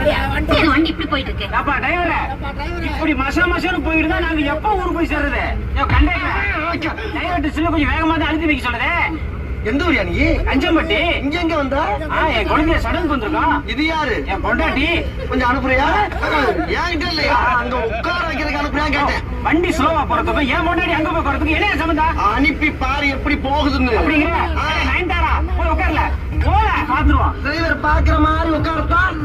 வண்டி இப்படி போயிட்டு இருக்கு. அப்பா டிரைவரே, இப்படி மசான்னு போயிட்டு தான் நாங்க எப்ப ஊருக்கு போய் சேர்றது? டிரைவர் கொஞ்சம் வேகமா தான் அழுத்தி வைக்க சொல்லுது. எந்த ஊரியா நீ? அஞ்சம்பட்டி. இங்க எங்க வந்தா? என் குழந்தைய சடங்கு வந்திருக்கோம். இது யாரு? என் பொண்டாட்டி. கொஞ்சம் அனுப்புறியா? ஏன்கிட்ட இல்லையா? அங்க உட்கார வைக்கிறதுக்கு அனுப்புறியா கேட்டேன். வண்டி ஸ்லோவா போறதுக்கும் என் பொண்டாட்டி அங்க போய் போறதுக்கு என்ன சம்பந்தம்? அனுப்பி பாரு எப்படி போகுதுன்னு. அப்படிங்கிற நயன்தாரா போய் உட்கார்ல போல பாத்துருவோம். டிரைவர் பாக்குற மாதிரி உட்காரத்தான்